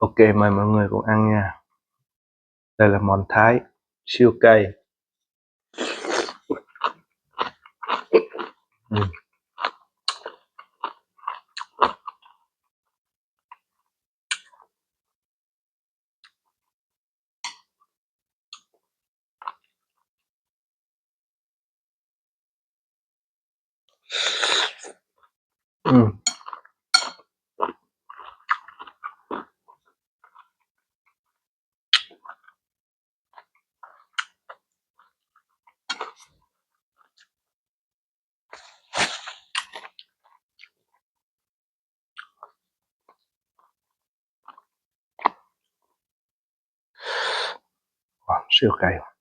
Ok, mời mọi người cùng ăn nha. Đây là món Thái siêu cay. Ừ. Ừ. Siêu cay.